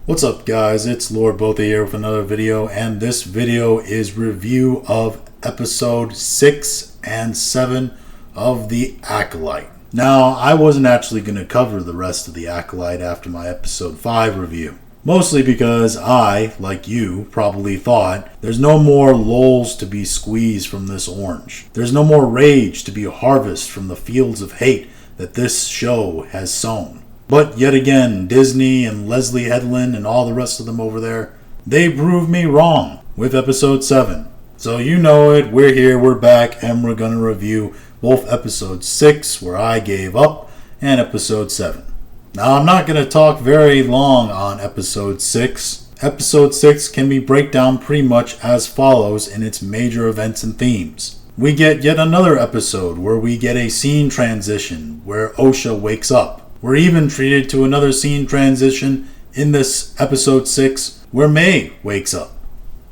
What's up, guys? It's Lord Botha here with another video, and this video is review of episode 6 and 7 of The Acolyte. Now, I wasn't actually going to cover the rest of The Acolyte after my episode 5 review. Mostly because I, like you, probably thought there's no more lulls to be squeezed from this orange. There's no more rage to be harvested from the fields of hate that this show has sown. But yet again, Disney and Leslie Headland and all the rest of them over there, they proved me wrong with episode 7. So you know it, we're here, we're back, and we're going to review both episode 6, where I gave up, and episode 7. Now, I'm not going to talk very long on episode 6. Episode 6 can be break down pretty much as follows in its major events and themes. We get yet another episode where we get a scene transition where Osha wakes up. We're even treated to another scene transition in this episode 6 where May wakes up.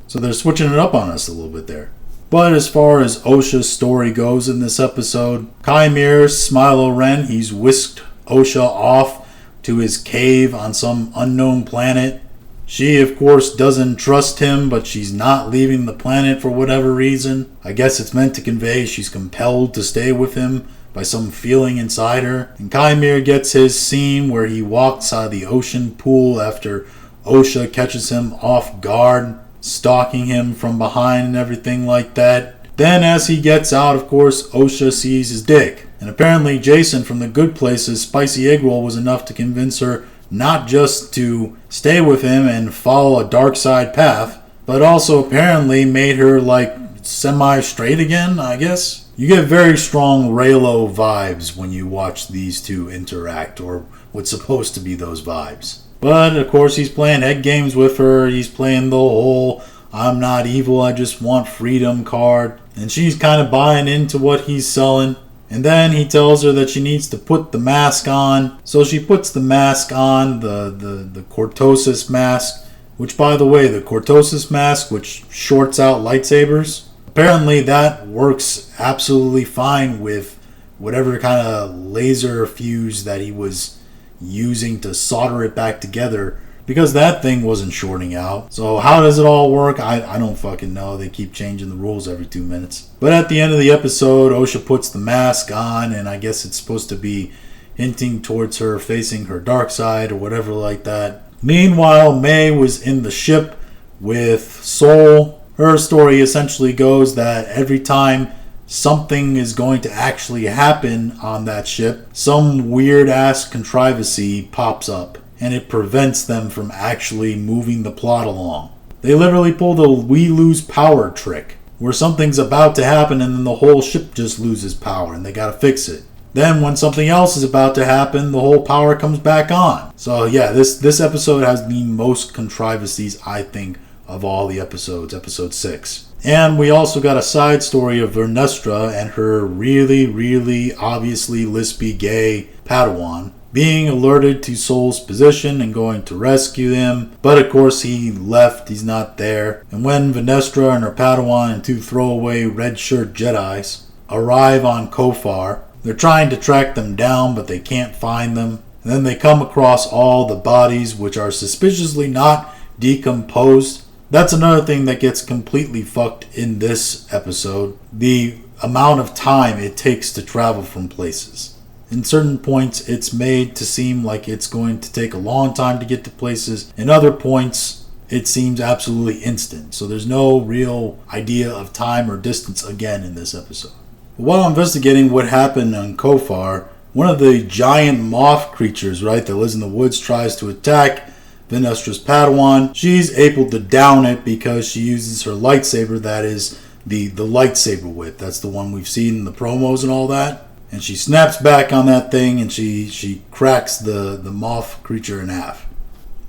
So they're switching it up on us a little bit there. But as far as Osha's story goes in this episode, Chimere Smilo Ren, he's whisked Osha off to his cave on some unknown planet. She, of course, doesn't trust him, but she's not leaving the planet for whatever reason. I guess it's meant to convey she's compelled to stay with him by some feeling inside her. And Chimere gets his scene where he walks out of the ocean pool after Osha catches him off guard, stalking him from behind and everything like that. Then as he gets out, of course, Osha sees his dick. And apparently Jason from The Good Place's spicy egg roll was enough to convince her not just to stay with him and follow a dark side path, but also apparently made her like semi-straight again, I guess. You get very strong Raylo vibes when you watch these two interact, or what's supposed to be those vibes. But of course he's playing head games with her. He's playing the whole I'm not evil, I just want freedom card. And she's kind of buying into what he's selling. And then he tells her that she needs to put the mask on. So she puts the mask on, the Cortosis mask. Which, by the way, the Cortosis mask, which shorts out lightsabers, apparently that works absolutely fine with whatever kind of laser fuse that he was using to solder it back together, because that thing wasn't shorting out. So how does it all work? I don't fucking know. They keep changing the rules every 2 minutes. But at the end of the episode, Osha puts the mask on, and I guess it's supposed to be hinting towards her facing her dark side or whatever like that. Meanwhile, May was in the ship with Soul. Her story essentially goes that every time something is going to actually happen on that ship, some weird-ass contrivance pops up, and it prevents them from actually moving the plot along. They literally pull the we lose power trick, where something's about to happen and then the whole ship just loses power and they gotta fix it. Then when something else is about to happen, the whole power comes back on. So yeah, this episode has the most contrivances, I think, of all the episodes, episode 6. And we also got a side story of Vernestra and her really, really obviously lispy gay Padawan being alerted to Soul's position and going to rescue him. But of course he left, he's not there. And when Vernestra and her Padawan and 2 throwaway red shirt Jedis arrive on Kofar, they're trying to track them down, but they can't find them. And then they come across all the bodies, which are suspiciously not decomposed. That's another thing that gets completely fucked in this episode. The amount of time it takes to travel from places. In certain points, it's made to seem like it's going to take a long time to get to places. In other points, it seems absolutely instant. So there's no real idea of time or distance again in this episode. While investigating what happened on Kofar, one of the giant moth creatures, right, that lives in the woods tries to attack Venestra's Padawan. She's able to down it because she uses her lightsaber, that is the lightsaber whip. That's the one we've seen in the promos and all that. And she snaps back on that thing and she cracks the moth creature in half.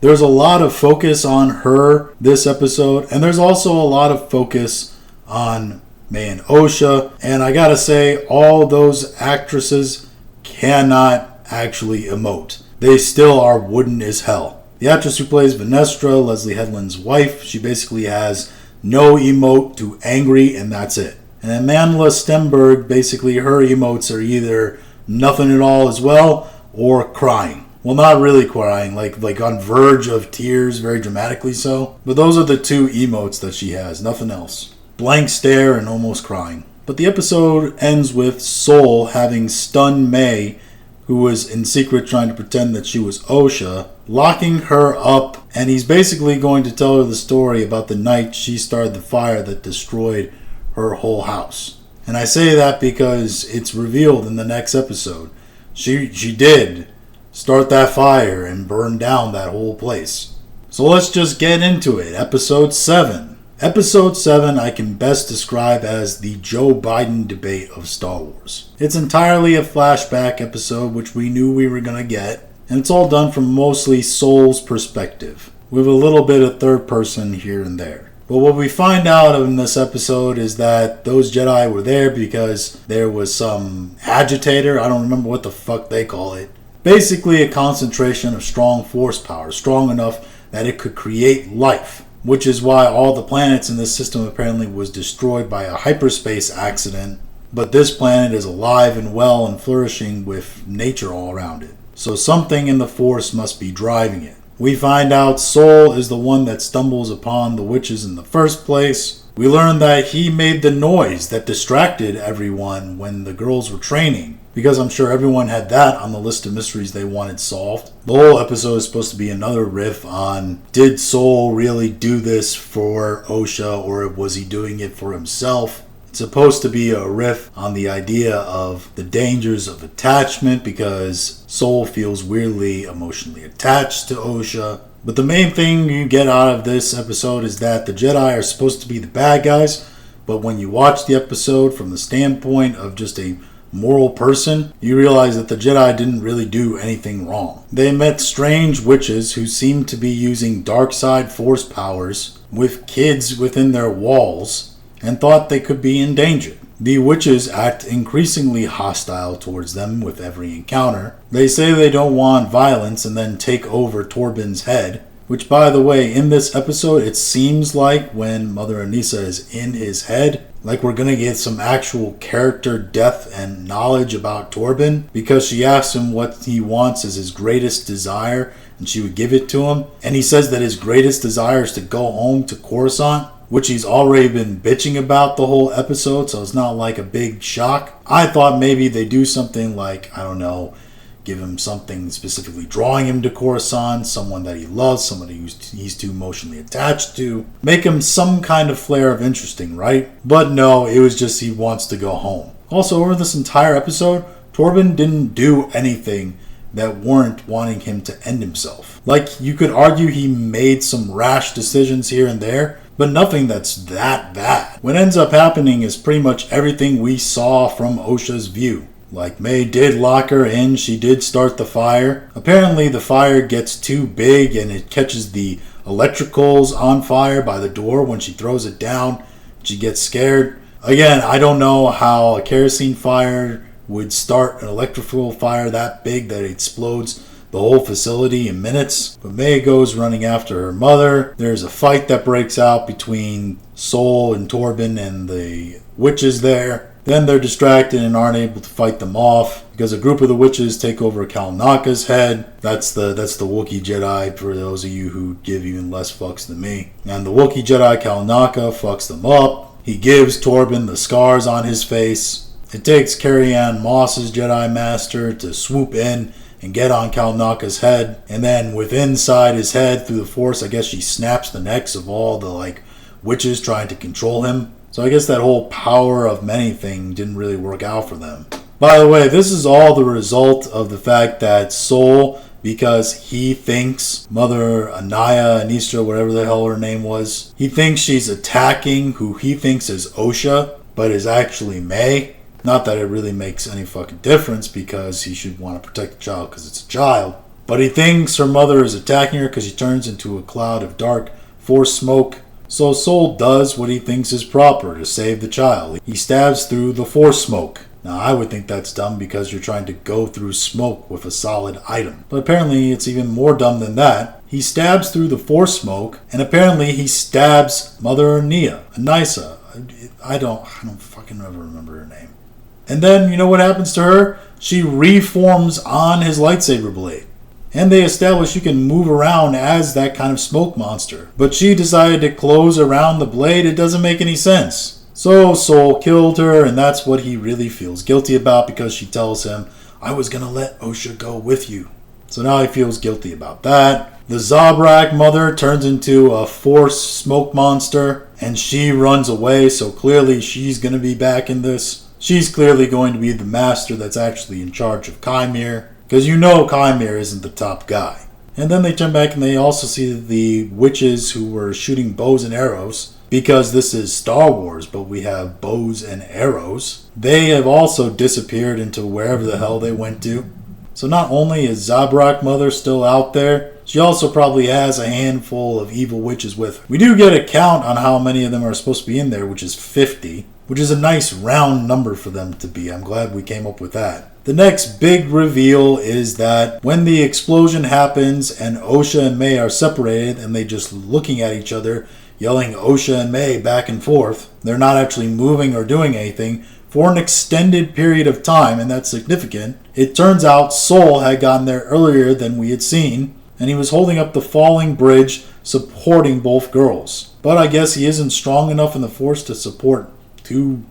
There's a lot of focus on her this episode, and there's also a lot of focus on May and Osha, and I gotta say, all those actresses cannot actually emote. They still are wooden as hell. The actress who plays Vernestra, Leslie Headland's wife, she basically has no emote to angry, and that's it. And Amandla Stenberg, basically her emotes are either nothing at all as well, or crying. Well, not really crying, like on verge of tears, very dramatically so. But those are the two emotes that she has, nothing else. Blank stare and almost crying. But the episode ends with Soul having stunned May, who was in secret trying to pretend that she was Osha, locking her up, and he's basically going to tell her the story about the night she started the fire that destroyed her whole house. And I say that because it's revealed in the next episode. She did start that fire and burn down that whole place. So let's just get into it. Episode 7. Episode 7 I can best describe as the Joe Biden debate of Star Wars. It's entirely a flashback episode, which we knew we were going to get, and it's all done from mostly Soul's perspective, with a little bit of third person here and there. But what we find out in this episode is that those Jedi were there because there was some agitator, I don't remember what the fuck they call it. Basically a concentration of strong force power, strong enough that it could create life. Which is why all the planets in this system apparently was destroyed by a hyperspace accident. But this planet is alive and well and flourishing with nature all around it. So something in the Force must be driving it. We find out Soul is the one that stumbles upon the witches in the first place. We learn that he made the noise that distracted everyone when the girls were training. Because I'm sure everyone had that on the list of mysteries they wanted solved. The whole episode is supposed to be another riff on, did Soul really do this for Osha, or was he doing it for himself? It's supposed to be a riff on the idea of the dangers of attachment, because Soul feels weirdly emotionally attached to Osha. But the main thing you get out of this episode is that the Jedi are supposed to be the bad guys, but when you watch the episode from the standpoint of just a moral person, you realize that the Jedi didn't really do anything wrong. They met strange witches who seemed to be using dark side force powers with kids within their walls and thought they could be in danger. The witches act increasingly hostile towards them with every encounter. They say they don't want violence and then take over Torbin's head, which, by the way, in this episode, it seems like when Mother Anissa is in his head, like we're going to get some actual character depth and knowledge about Torbin, because she asks him what he wants as his greatest desire, and she would give it to him. And he says that his greatest desire is to go home to Coruscant, which he's already been bitching about the whole episode, so it's not like a big shock. I thought maybe they do something like, I don't know, give him something specifically drawing him to Coruscant, someone that he loves, somebody he's too emotionally attached to. Make him some kind of flair of interesting, right? But no, it was just he wants to go home. Also, over this entire episode, Torbin didn't do anything that weren't wanting him to end himself. Like, you could argue he made some rash decisions here and there, but nothing that's that bad. What ends up happening is pretty much everything we saw from Osha's view. Like, May did lock her in, she did start the fire. Apparently the fire gets too big and it catches the electricals on fire by the door when she throws it down. She gets scared. Again, I don't know how a kerosene fire would start an electrical fire that big that it explodes the whole facility in minutes. But May goes running after her mother. There's a fight that breaks out between Soul and Torbin and the witches there. Then they're distracted and aren't able to fight them off because a group of the witches take over Kalnaka's head. That's the Wookiee Jedi, for those of you who give even less fucks than me. And the Wookiee Jedi Kalnaka fucks them up. He gives Torbin the scars on his face. It takes Carrie-Anne Moss's Jedi Master to swoop in and get on Kalnaka's head. And then with inside his head through the Force, I guess she snaps the necks of all the witches trying to control him. So I guess that whole power of many thing didn't really work out for them. By the way, this is all the result of the fact that Soul, because he thinks Mother Anissa, whatever the hell her name was, he thinks she's attacking who he thinks is Osha, but is actually May. Not that it really makes any fucking difference, because he should want to protect the child because it's a child. But he thinks her mother is attacking her because she turns into a cloud of dark force smoke. So Soul does what he thinks is proper to save the child. He stabs through the force smoke. Now, I would think that's dumb because you're trying to go through smoke with a solid item. But apparently it's even more dumb than that. He stabs through the force smoke, and apparently he stabs Mother Anissa. I don't fucking ever remember her name. And then, you know what happens to her? She reforms on his lightsaber blade. and they established you can move around as that kind of smoke monster. But she decided to close around the blade. It doesn't make any sense. So Soul killed her, and that's what he really feels guilty about, because she tells him, I was going to let Osha go with you. So now he feels guilty about that. The Zabrak mother turns into a force smoke monster, and she runs away, so clearly she's going to be back in this. She's clearly going to be the master that's actually in charge of Chimere, because you know Chimere isn't the top guy. And then they turn back and they also see the witches who were shooting bows and arrows, because this is Star Wars, but we have bows and arrows. They have also disappeared into wherever the hell they went to. So not only is Zabrak mother still out there, she also probably has a handful of evil witches with her. We do get a count on how many of them are supposed to be in there, which is 50, which is a nice round number for them to be. I'm glad we came up with that. The next big reveal is that when the explosion happens and Osha and May are separated and they just looking at each other, yelling Osha and May back and forth, they're not actually moving or doing anything for an extended period of time, and that's significant. It turns out Soul had gotten there earlier than we had seen, and he was holding up the falling bridge, supporting both girls. But I guess he isn't strong enough in the Force to support two,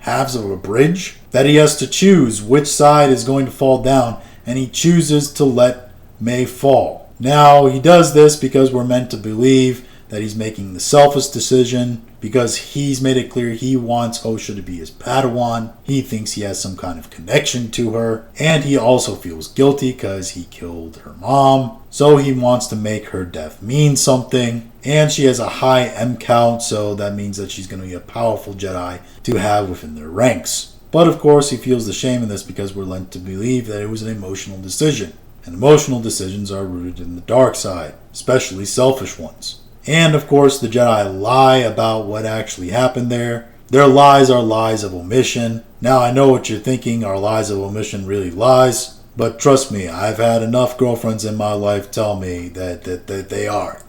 halves of a bridge, that he has to choose which side is going to fall down, and he chooses to let May fall. Now, he does this because we're meant to believe that he's making the selfish decision, because he's made it clear he wants Osha to be his Padawan. He thinks he has some kind of connection to her, and he also feels guilty because he killed her mom. So he wants to make her death mean something, and she has a high M count, so that means that she's going to be a powerful Jedi to have within their ranks. But of course he feels the shame in this because we're led to believe that it was an emotional decision, and emotional decisions are rooted in the dark side, especially selfish ones. And of course the Jedi lie about what actually happened there. Their lies are lies of omission. Now I know what you're thinking, are lies of omission really lies? But trust me, I've had enough girlfriends in my life tell me that they are.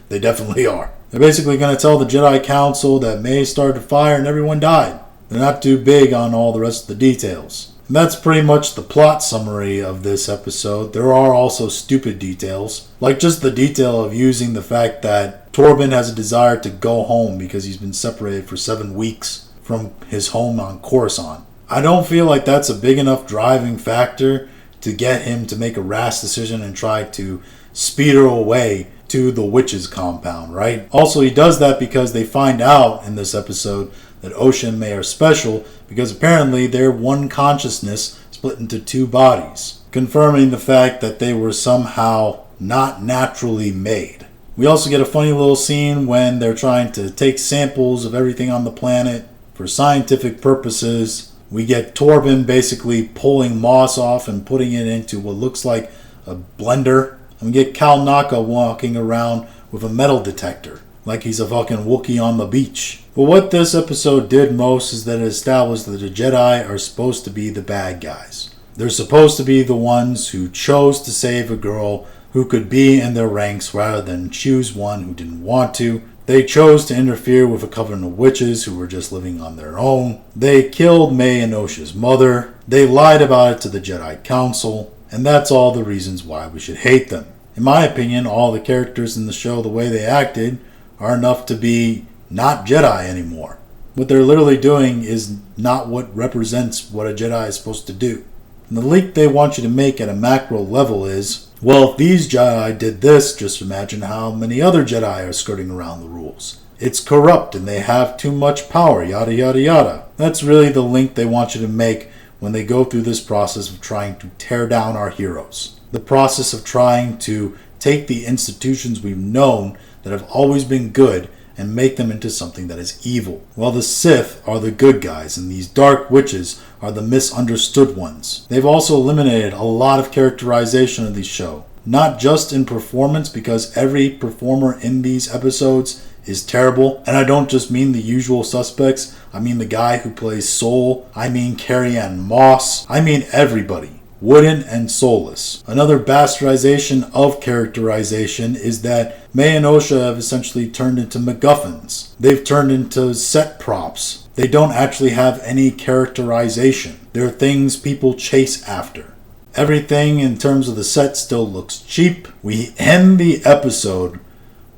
They definitely are. They're basically going to tell the Jedi Council that May started a fire and everyone died. They're not too big on all the rest of the details. And that's pretty much the plot summary of this episode. There are also stupid details, like just the detail of using the fact that Torben has a desire to go home because he's been separated for 7 weeks from his home on Coruscant. I don't feel like that's a big enough driving factor to get him to make a rash decision and try to speed her away to the witch's compound, right? Also, he does that because they find out in this episode that Osha and May are special because apparently they're one consciousness split into 2 bodies, confirming the fact that they were somehow not naturally made. We also get a funny little scene when they're trying to take samples of everything on the planet for scientific purposes. We get Torben basically pulling moss off and putting it into what looks like a blender. And we get Cal Naka walking around with a metal detector, like he's a fucking Wookiee on the beach. But what this episode did most is that it established that the Jedi are supposed to be the bad guys. They're supposed to be the ones who chose to save a girl who could be in their ranks rather than choose one who didn't want to. They chose to interfere with a coven of witches who were just living on their own. They killed May and Osha's mother. They lied about it to the Jedi Council. And that's all the reasons why we should hate them. In my opinion, all the characters in the show, the way they acted, are enough to be not Jedi anymore. What they're literally doing is not what represents what a Jedi is supposed to do. And the leap they want you to make at a macro level is, well, if these Jedi did this, just imagine how many other Jedi are skirting around the rules. It's corrupt and they have too much power, yada yada yada. That's really the link they want you to make when they go through this process of trying to tear down our heroes. The process of trying to take the institutions we've known that have always been good and make them into something that is evil. Well, the Sith are the good guys, and these dark witches are the misunderstood ones. They've also eliminated a lot of characterization of the show. Not just in performance, because every performer in these episodes is terrible. And I don't just mean the usual suspects. I mean the guy who plays Soul. I mean Carrie-Anne Moss. I mean everybody. Wooden and soulless. Another bastardization of characterization is that May and Osha have essentially turned into MacGuffins. They've turned into set props. They don't actually have any characterization. They're things people chase after. Everything in terms of the set still looks cheap. We end the episode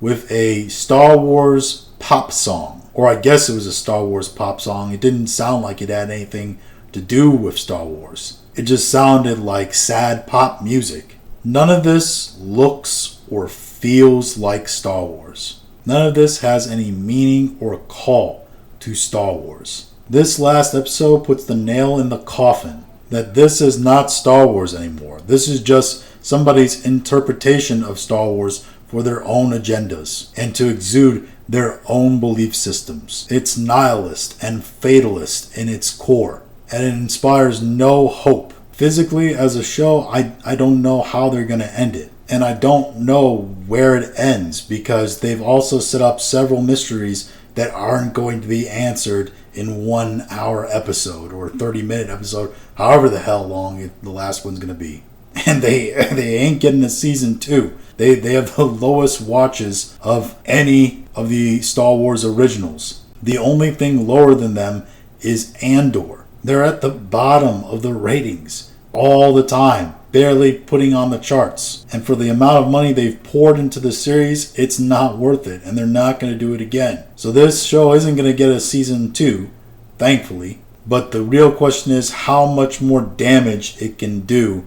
with a Star Wars pop song. Or I guess it was a Star Wars pop song. It didn't sound like it had anything to do with Star Wars. It just sounded like sad pop music. None of this looks or feels like Star Wars. None of this has any meaning or call to Star Wars. This last episode puts the nail in the coffin that this is not Star Wars anymore. This is just somebody's interpretation of Star Wars for their own agendas and to exude their own belief systems. It's nihilist and fatalist in its core, and it inspires no hope. Physically, as a show, I don't know how they're going to end it. And I don't know where it ends because they've also set up several mysteries that aren't going to be answered in 1 hour episode or 30-minute episode, however the hell long the last one's going to be. And they ain't getting a season 2. They have the lowest watches of any of the Star Wars originals. The only thing lower than them is Andor. They're at the bottom of the ratings all the time, barely putting on the charts. And for the amount of money they've poured into the series, it's not worth it, and they're not going to do it again. So this show isn't going to get a season 2, thankfully. But the real question is how much more damage it can do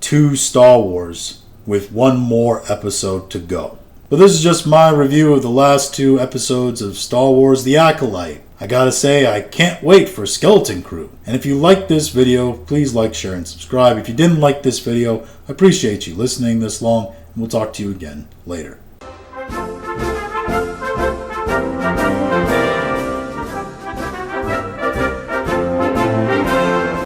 to Star Wars with one more episode to go. But this is just my review of the last 2 episodes of Star Wars The Acolyte. I gotta say, I can't wait for Skeleton Crew. And if you liked this video, please like, share, and subscribe. If you didn't like this video, I appreciate you listening this long, and we'll talk to you again later.